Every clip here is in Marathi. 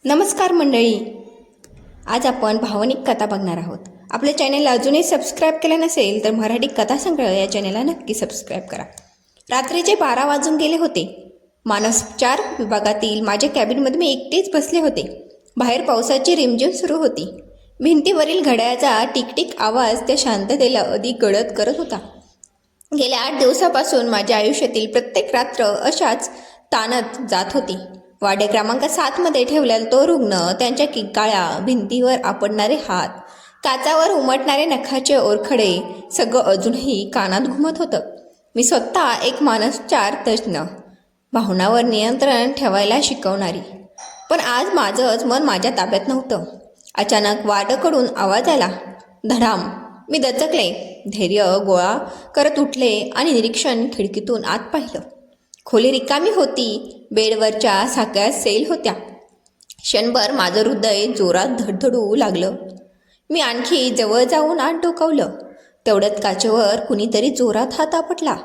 नमस्कार मंडळी, आज आपण भावनिक कथा बघणार आहोत. आपल्या चॅनेलला अजूनही सबस्क्राईब केलं नसेल तर मराठी कथा संग्रह या चॅनेलला नक्की सबस्क्राईब करा. रात्रीचे 12 वाजून गेले होते. मानसोपचार विभागातील माझ्या कॅबिनमध्ये मी एकटेच बसले होते. बाहेर पावसाची रिमझिम सुरू होती. भिंतीवरील घड्याळाचा टिकटिक आवाज त्या शांततेला अधिक गडद करत होता. गेल्या 8 दिवसापासून माझ्या आयुष्यातील प्रत्येक रात्र अशाच ताणत जात होती. वाडे क्रमांक 7 मध्ये ठेवलेला तो रुग्ण, त्यांच्या किकाळ्या भिंतीवर आपटणारे हात, काचावर उमटणारे नखाचे ओरखडे, सगळं अजूनही कानात घुमत होतं. मी स्वतः एक मानसोपचार तज्ज्ञ, भावनावर नियंत्रण ठेवायला शिकवणारी. पण आज माझंच मन माझ्या ताब्यात नव्हतं. अचानक वार्डकडून आवाज आला. धडाम. मी दचकले. धैर्य गोळा करत उठले आणि निरीक्षण खिडकीतून आत पाहिलं. खोली रिकामी होती. बेडवरच्या साकळ्या सैल होत्या. क्षणभर माझं हृदय जोरात धडधडू लागलं. मी आणखी जवळ जाऊन आत डोकावलं. तेवढ्यात काचेवर कुणीतरी जोरात हात आपटला.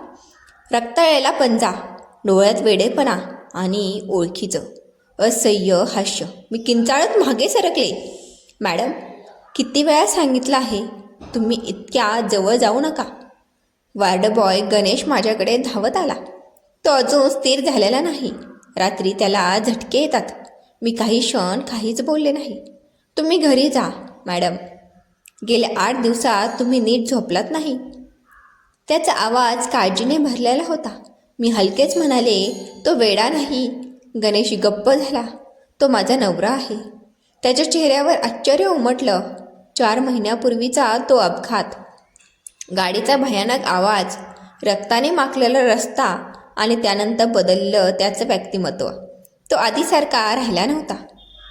रक्ताळलेला पंजा, डोळ्यात वेडेपणा आणि ओळखीचं असह्य हास्य. मी किंचाळत मागे सरकले. मॅडम, किती वेळा सांगितलं आहे तुम्ही इतक्या जवळ जाऊ नका. वार्ड बॉय गणेश माझ्याकडे धावत आला. तो अजून स्थिर झालेला नाही. रात्री त्याला झटके येतात. मी काही क्षण काहीच बोलले नाही. तुम्ही घरी जा मॅडम. गेल्या 8 दिवसात तुम्ही नीट झोपलात नाही. त्याचा आवाज काळजीने भरलेला होता. मी हलकेच म्हणाले, तो वेडा नाही. गणेश गप्प झाला. तो माझा नवरा आहे. त्याच्या चेहऱ्यावर आश्चर्य उमटलं. 4 महिन्यापूर्वीचा तो अपघात, गाडीचा भयानक आवाज, रक्ताने माखलेला रस्ता आणि त्यानंतर बदललं त्याचं व्यक्तिमत्व. तो आधीसारखा राहिला नव्हता.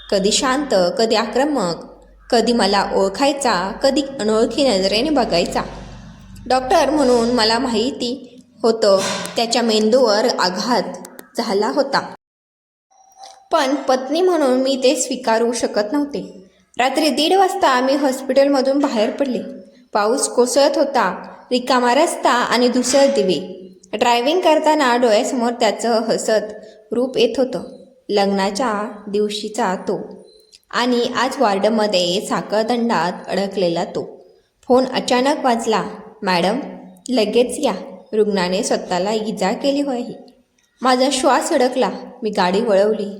कधी शांत, कधी आक्रमक, कधी मला ओळखायचा, कधी अनोळखी नजरेने बघायचा. डॉक्टर म्हणून मला माहिती होतं त्याच्या मेंदूवर आघात झाला होता. पण पत्नी म्हणून मी ते स्वीकारू शकत नव्हते. रात्री 1:30 वाजता मी हॉस्पिटलमधून बाहेर पडले. पाऊस कोसळत होता. रिकामा रस्ता आणि धुसर दिवे. ड्रायव्हिंग करताना डोळ्यासमोर त्याचं हसत रूप येत होतं. लग्नाच्या दिवशीचा तो, आणि आज वार्डमध्ये साखळदंडात अडकलेला तो. फोन अचानक वाजला. मॅडम, लगेच या. रुग्णाने स्वतःला इजा केली आहे. माझा श्वास अडकला. मी गाडी वळवली.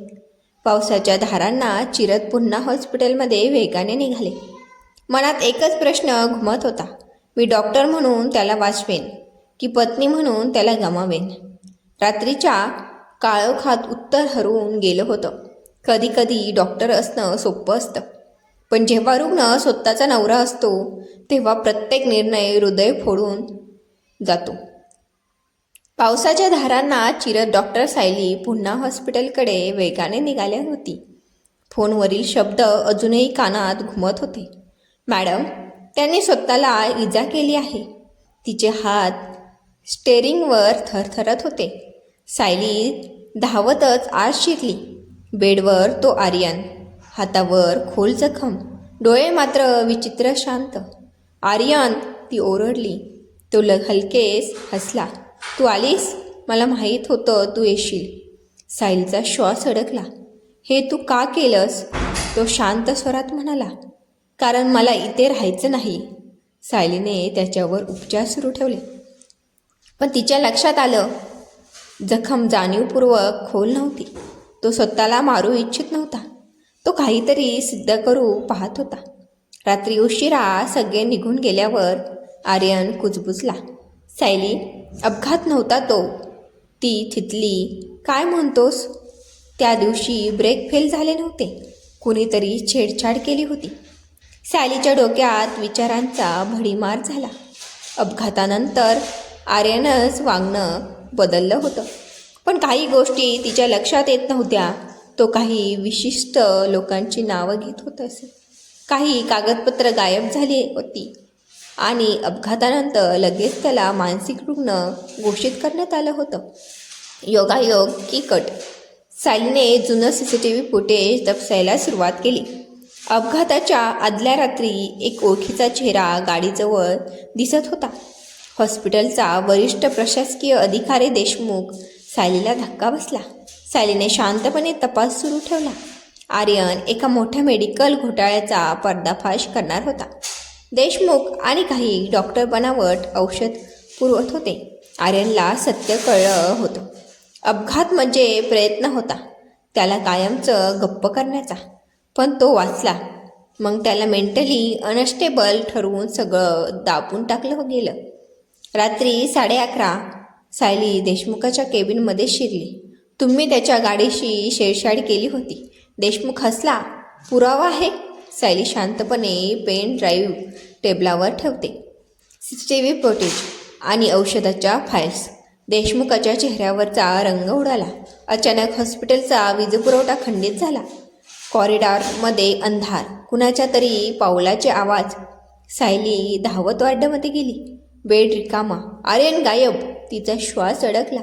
पावसाच्या धारांना चिरत पुन्हा हॉस्पिटलमध्ये वेगाने निघाले. मनात एकच प्रश्न घुमत होता. मी डॉक्टर म्हणून त्याला वाचवेन की पत्नी म्हणून त्याला गमावेन? रात्रीच्या काळोखात उत्तर हरवून गेलं होतं. कधी कधी डॉक्टर असणं सोपं असतं, पण जेव्हा रुग्ण स्वतःचा नवरा असतो तेव्हा प्रत्येक निर्णय हृदय फोडून जातो. पावसाच्या धारांना चिरत डॉक्टर सायली पुन्हा हॉस्पिटलकडे वेगाने निघाली होती. फोनवरील शब्द अजूनही कानात घुमत होते. मॅडम, त्यांनी स्वतःला इजा केली आहे. तिचे हात स्टेअरिंगवर थरथरत होते. सायली धावतच आत शिरली. बेडवर तो आर्यन, हातावर खोल जखम, डोळे मात्र विचित्र शांत. आर्यन, ती ओरडली. तो हलकेच हसला. तू आलीस? मला माहीत होतं तू येशील. सायलीचा श्वास अडकला. हे तू का केलंस? तो शांत स्वरात म्हणाला. कारण मला इथे राहायचं नाही. सायलीने त्याच्यावर उपचार सुरू ठेवले. पण तिच्या लक्षात आलं, जखम जाणीवपूर्वक खोल नव्हती. तो स्वतःला मारू इच्छित नव्हता. तो काहीतरी सिद्ध करू पाहत होता. रात्री उशिरा सगळे निघून गेल्यावर आर्यन कुजबुजला. सायली, अपघात नव्हता तो. ती थितली. काय म्हणतोस? त्या दिवशी ब्रेक फेल झाले नव्हते. कुणीतरी छेडछाड केली होती. सायलीच्या डोक्यात विचारांचा भडीमार झाला. अपघातानंतर आर्यनच वागणं बदललं होतं. पण काही गोष्टी तिच्या लक्षात येत नव्हत्या. तो काही विशिष्ट लोकांची नावं घेत होत असे. काही कागदपत्र गायब झाली होती आणि अपघातानंतर लगेच त्याला मानसिक रुग्ण घोषित करण्यात आलं होतं. योगायोग की कट. सायलीने जुनं CCTV फुटेज तपासायला सुरुवात केली. अपघाताच्या आदल्या रात्री एक ओळखीचा चेहरा गाडीजवळ दिसत होता. हॉस्पिटलचा वरिष्ठ प्रशासकीय अधिकारी देशमुख. सायलीला धक्का बसला. सायलीने शांतपणे तपास सुरू ठेवला. आर्यन एका मोठ्या मेडिकल घोटाळ्याचा पर्दाफाश करणार होता. देशमुख आणि काही डॉक्टर बनावट औषध पुरवत होते. आर्यनला सत्य कळलं होतं. अपघात म्हणजे प्रयत्न होता त्याला कायमचं गप्प करण्याचा, पण तो वाचला. मग त्याला मेंटली अनस्टेबल ठरवून सगळं दाबून टाकलं गेलं. रात्री 11:30 सायली देशमुखाच्या केबिनमध्ये शिरली. तुम्ही त्याच्या गाडीशी छेडछाड केली होती. देशमुख हसला. पुरावा आहे. सायली शांतपणे पेन ड्राईव्ह टेबलावर ठेवते. CCTV फुटेज आणि औषधाच्या फाईल्स. देशमुखाच्या चेहऱ्यावरचा रंग उडाला. अचानक हॉस्पिटलचा वीजपुरवठा खंडित झाला. कॉरिडॉरमध्ये अंधार, कुणाच्या तरी पावलाचे आवाज. सायली धावत वार्डामध्ये गेली. बेड रिकामा, आर्यन गायब. तिचा श्वास अडकला.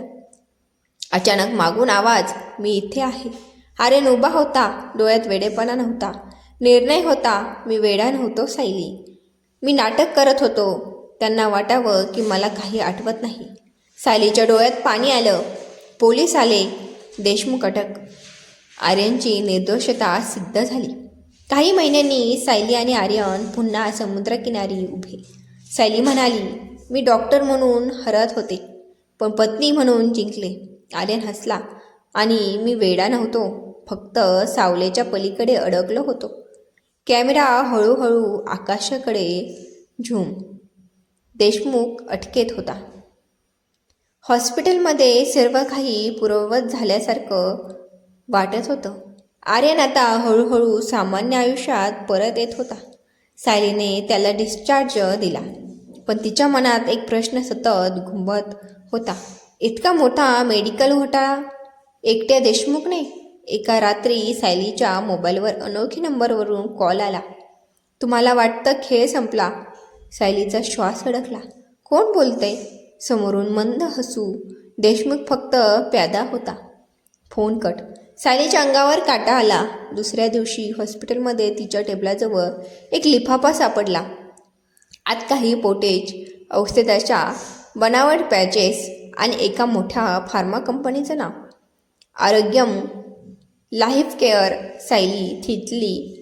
अचानक मागून आवाज, मी इथे आहे. आर्यन उभा होता. डोळ्यात वेडेपणा नव्हता, निर्णय होता. मी वेडा नव्हतो सायली, मी नाटक करत होतो. त्यांना वाटावं की मला काही आठवत नाही. सायलीच्या डोळ्यात पाणी आलं. पोलीस आले. देशमुख अटक. आर्यनची निर्दोषता सिद्ध झाली. काही महिन्यांनी सायली आणि आर्यन पुन्हा समुद्रकिनारी उभे. सायली म्हणाली, मी डॉक्टर म्हणून हरत होते, पण पत्नी म्हणून जिंकले. आर्यन हसला. आणि मी वेडा नव्हतो, फक्त सावलेच्या पलीकडे अडकलो होतो. कॅमेरा हळूहळू आकाशाकडे झूम. देशमुख अटकेत होता. हॉस्पिटलमध्ये सर्व काही पूर्ववत झाल्यासारखं वाटत होतं. आर्यन आता हळूहळू सामान्य आयुष्यात परत येत होता. सायलीने त्याला डिस्चार्ज दिला, पण तिच्या मनात एक प्रश्न सतत घुमत होता. इतका मोठा मेडिकल घोटाळा एकट्या देशमुखने? एका रात्री सायलीच्या मोबाईलवर अनोळखी नंबरवरून कॉल आला. तुम्हाला वाटतं खेळ संपला? सायलीचा श्वास अडकला. कोण बोलतंय? समोरून मंद हसू. देशमुख फक्त प्यादा होता. Phone cut. सायलीच्या अंगावर काटा आला. दुसऱ्या दिवशी हॉस्पिटलमध्ये तिच्या टेबलाजवळ एक लिफाफा सापडला. आत काही पोटेज, औषधाच्या बनावट पॅचेस आणि एका मोठ्या फार्मा कंपनीचं नाव, आरोग्यम लाईफ केअर. सायली थितली.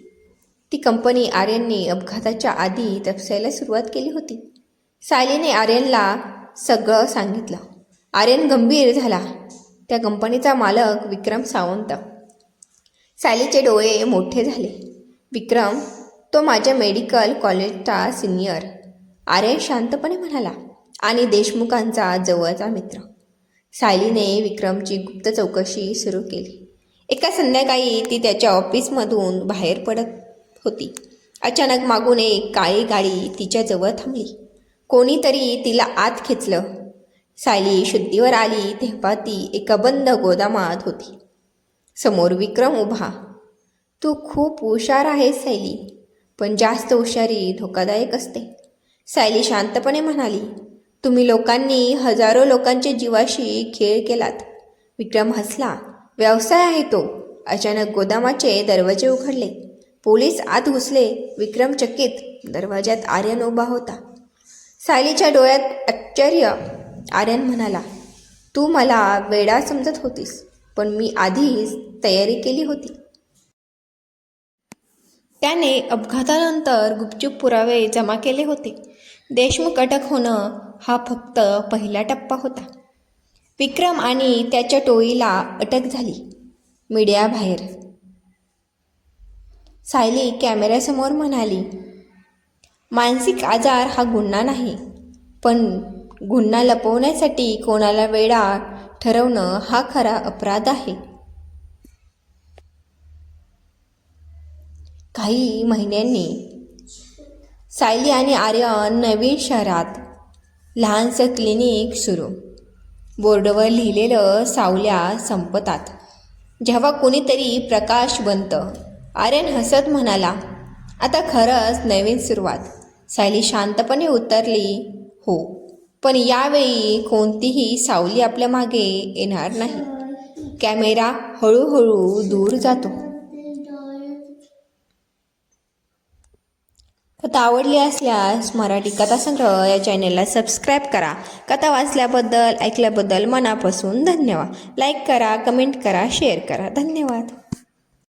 ती कंपनी आर्यनने अपघाताच्या आधी तपसायला सुरुवात केली होती. सायलीने आर्यनला सगळं सांगितलं. आर्यन गंभीर झाला. त्या कंपनीचा मालक विक्रम सावंत. सायलीचे डोळे मोठे झाले. विक्रम? तो माझ्या मेडिकल कॉलेजचा सिनियर. आर्यन शांतपणे म्हणाला. आणि देशमुखांचा जवळचा मित्र. सायलीने विक्रमची गुप्त चौकशी सुरू केली. एका संध्याकाळी ती त्याच्या ऑफिसमधून बाहेर पडत होती. अचानक मागून एक काळी गाडी तिच्याजवळ थांबली. कोणीतरी तिला आत खेचलं. सायली शुद्धीवर आली तेव्हा ती एका बंद गोदामात होती. समोर विक्रम उभा. तू खूप हुशार आहेस सायली, पण जास्त हुशारी धोकादायक असते. सायली शांतपणे म्हणाली. तुम्ही लोकांनी हजारो लोकांच्या जीवाशी खेळ केलात. विक्रम हसला. व्यवसाय आहे तो. अचानक गोदामाचे दरवाजे उघडले. पोलीस आत घुसले. विक्रम चकित. दरवाज्यात आर्यन उभा होता. सायलीच्या डोळ्यात आश्चर्य. आर्यन म्हणाला, तू मला वेडा समजत होतीस, पण मी आधीच तयारी केली होती. त्याने अपघातानंतर गुपचूप पुरावे जमा केले होते. देशमुख अटक होणं हा फक्त पहिला टप्पा होता. विक्रम आणि त्याच्या टोळीला अटक झाली. मीडिया बाहेर. सायली कॅमेऱ्यासमोर म्हणाली, मानसिक आजार हा गुन्हा नाही, पण गुन्हा लपवण्यासाठी कोणाला वेडा ठरवणं हा खरा अपराध आहे. काही महिन्यांनी सायली आणि आर्यन नवीन शहरात. लहानसं क्लिनिक सुरू. बोर्डवर लिहिलेलं सावल्या संपतात जेव्हा कोणीतरी प्रकाश बनतं. आर्यन हसत म्हणाला, आता खरंच नवीन सुरुवात. सायली शांतपणे उत्तरली, हो, पण यावेळी कोणतीही सावली आपल्या मागे येणार नाही. कॅमेरा हळूहळू दूर जातो. कथा आवडली असल्यास मराठी कथासंग्रह या चॅनेलला सबस्क्राईब करा. कथा वाचल्याबद्दल, ऐकल्याबद्दल मनापासून धन्यवाद. लाईक करा, कमेंट करा, शेअर करा. धन्यवाद.